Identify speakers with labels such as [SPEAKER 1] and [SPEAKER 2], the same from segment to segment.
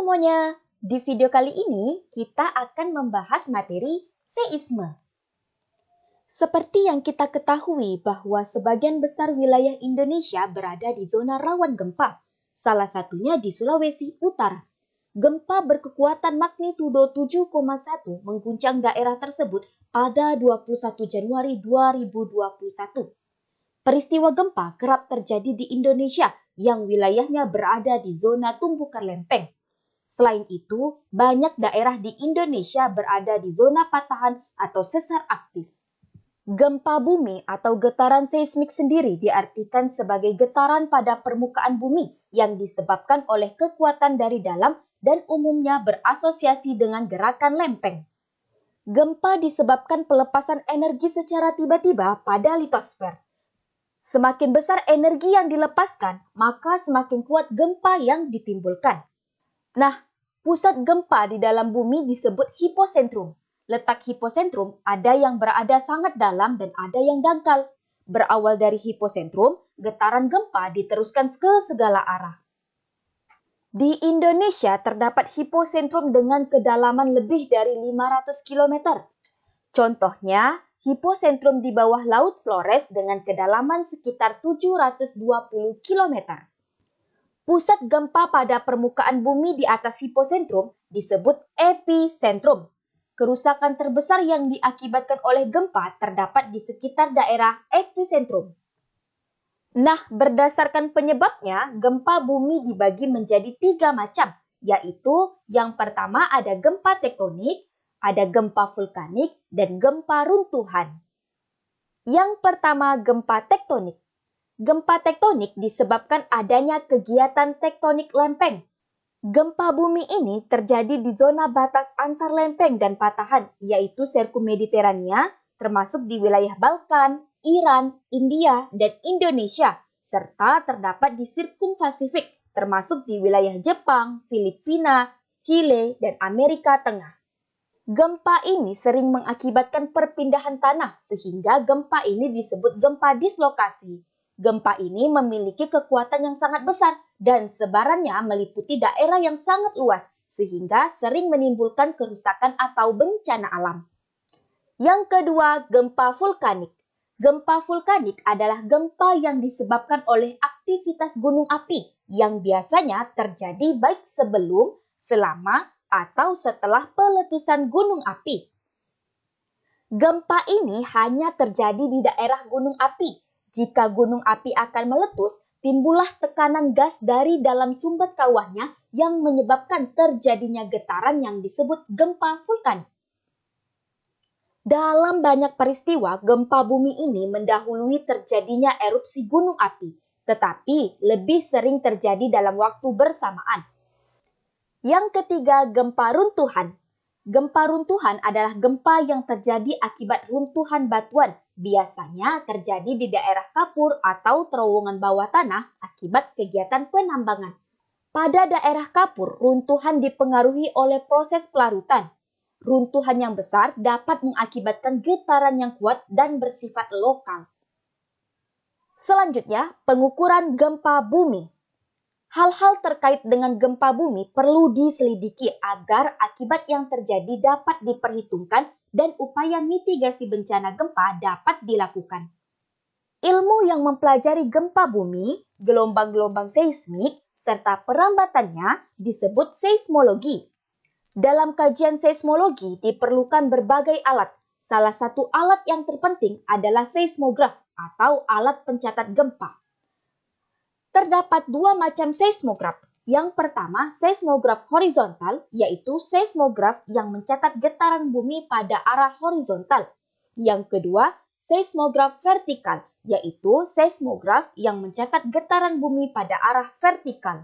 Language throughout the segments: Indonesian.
[SPEAKER 1] semuanya, di video kali ini kita akan membahas materi seisme. Seperti yang kita ketahui bahwa sebagian besar wilayah Indonesia berada di zona rawan gempa, salah satunya di Sulawesi Utara. Gempa berkekuatan magnitudo 7,1 mengguncang daerah tersebut pada 21 Januari 2021. Peristiwa gempa kerap terjadi di Indonesia yang wilayahnya berada di zona tumbukan lempeng. Selain itu, banyak daerah di Indonesia berada di zona patahan atau sesar aktif. Gempa bumi atau getaran seismik sendiri diartikan sebagai getaran pada permukaan bumi yang disebabkan oleh kekuatan dari dalam dan umumnya berasosiasi dengan gerakan lempeng. Gempa disebabkan pelepasan energi secara tiba-tiba pada litosfer. Semakin besar energi yang dilepaskan, maka semakin kuat gempa yang ditimbulkan. Nah, pusat gempa di dalam bumi disebut hiposentrum. Letak hiposentrum ada yang berada sangat dalam dan ada yang dangkal. Berawal dari hiposentrum, getaran gempa diteruskan ke segala arah. Di Indonesia terdapat hiposentrum dengan kedalaman lebih dari 500 km. Contohnya, hiposentrum di bawah Laut Flores dengan kedalaman sekitar 720 km. Pusat gempa pada permukaan bumi di atas hiposentrum disebut epicentrum. Kerusakan terbesar yang diakibatkan oleh gempa terdapat di sekitar daerah epicentrum. Nah, berdasarkan penyebabnya, gempa bumi dibagi menjadi 3 macam, yaitu yang pertama ada gempa tektonik, ada gempa vulkanik, dan gempa runtuhan. Yang pertama, gempa tektonik. Gempa tektonik disebabkan adanya kegiatan tektonik lempeng. Gempa bumi ini terjadi di zona batas antar lempeng dan patahan, yaitu sirkum Mediterania, termasuk di wilayah Balkan, Iran, India, dan Indonesia, serta terdapat di sirkum Pasifik, termasuk di wilayah Jepang, Filipina, Chile, dan Amerika Tengah. Gempa ini sering mengakibatkan perpindahan tanah, sehingga gempa ini disebut gempa dislokasi. Gempa ini memiliki kekuatan yang sangat besar dan sebarannya meliputi daerah yang sangat luas, sehingga sering menimbulkan kerusakan atau bencana alam. Yang kedua, gempa vulkanik. Gempa vulkanik adalah gempa yang disebabkan oleh aktivitas gunung api yang biasanya terjadi baik sebelum, selama, atau setelah peletusan gunung api. Gempa ini hanya terjadi di daerah gunung api. Jika gunung api akan meletus, timbullah tekanan gas dari dalam sumber kawahnya yang menyebabkan terjadinya getaran yang disebut gempa vulkanik. Dalam banyak peristiwa, gempa bumi ini mendahului terjadinya erupsi gunung api, tetapi lebih sering terjadi dalam waktu bersamaan. Yang ketiga, gempa runtuhan. Gempa runtuhan adalah gempa yang terjadi akibat runtuhan batuan, biasanya terjadi di daerah kapur atau terowongan bawah tanah akibat kegiatan penambangan. Pada daerah kapur, runtuhan dipengaruhi oleh proses pelarutan. Runtuhan yang besar dapat mengakibatkan getaran yang kuat dan bersifat lokal. Selanjutnya, pengukuran gempa bumi. Hal-hal terkait dengan gempa bumi perlu diselidiki agar akibat yang terjadi dapat diperhitungkan dan upaya mitigasi bencana gempa dapat dilakukan. Ilmu yang mempelajari gempa bumi, gelombang-gelombang seismik, serta perambatannya disebut seismologi. Dalam kajian seismologi diperlukan berbagai alat. Salah satu alat yang terpenting adalah seismograf atau alat pencatat gempa. Terdapat 2 macam seismograf. Yang pertama, seismograf horizontal, yaitu seismograf yang mencatat getaran bumi pada arah horizontal. Yang kedua, seismograf vertikal, yaitu seismograf yang mencatat getaran bumi pada arah vertikal.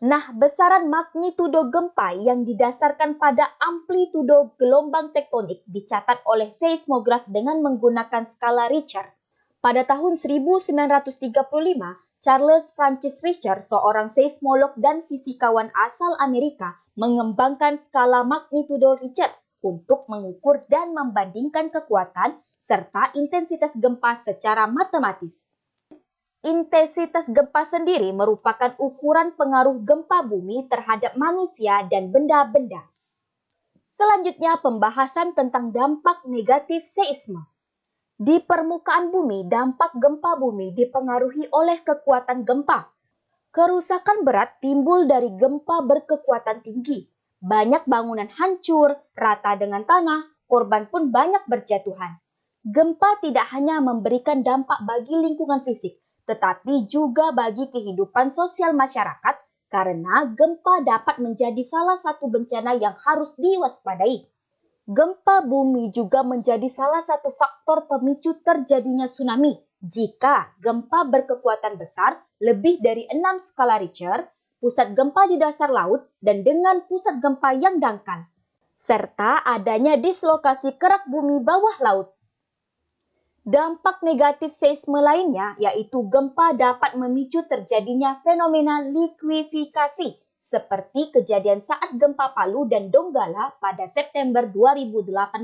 [SPEAKER 1] Nah, besaran magnitudo gempa yang didasarkan pada amplitudo gelombang tektonik dicatat oleh seismograf dengan menggunakan skala Richter. Pada tahun 1935, Charles Francis Richter, seorang seismolog dan fisikawan asal Amerika, mengembangkan skala magnitudo Richter untuk mengukur dan membandingkan kekuatan serta intensitas gempa secara matematis. Intensitas gempa sendiri merupakan ukuran pengaruh gempa bumi terhadap manusia dan benda-benda. Selanjutnya, pembahasan tentang dampak negatif seisme. Di permukaan bumi, dampak gempa bumi dipengaruhi oleh kekuatan gempa. Kerusakan berat timbul dari gempa berkekuatan tinggi. Banyak bangunan hancur, rata dengan tanah, korban pun banyak berjatuhan. Gempa tidak hanya memberikan dampak bagi lingkungan fisik, tetapi juga bagi kehidupan sosial masyarakat karena gempa dapat menjadi salah satu bencana yang harus diwaspadai. Gempa bumi juga menjadi salah satu faktor pemicu terjadinya tsunami. Jika gempa berkekuatan besar lebih dari 6 skala Richter, pusat gempa di dasar laut dan dengan pusat gempa yang dangkal, serta adanya dislokasi kerak bumi bawah laut. Dampak negatif seisme lainnya yaitu gempa dapat memicu terjadinya fenomena likuifikasi seperti kejadian saat gempa Palu dan Donggala pada September 2018.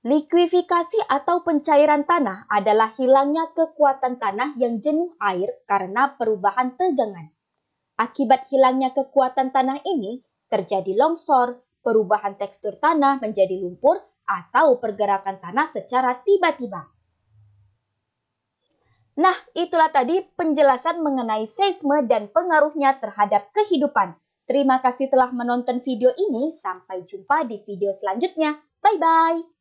[SPEAKER 1] Likuifikasi atau pencairan tanah adalah hilangnya kekuatan tanah yang jenuh air karena perubahan tegangan. Akibat hilangnya kekuatan tanah ini, terjadi longsor, perubahan tekstur tanah menjadi lumpur, atau pergerakan tanah secara tiba-tiba. Nah, itulah tadi penjelasan mengenai seisme dan pengaruhnya terhadap kehidupan. Terima kasih telah menonton video ini. Sampai jumpa di video selanjutnya. Bye-bye.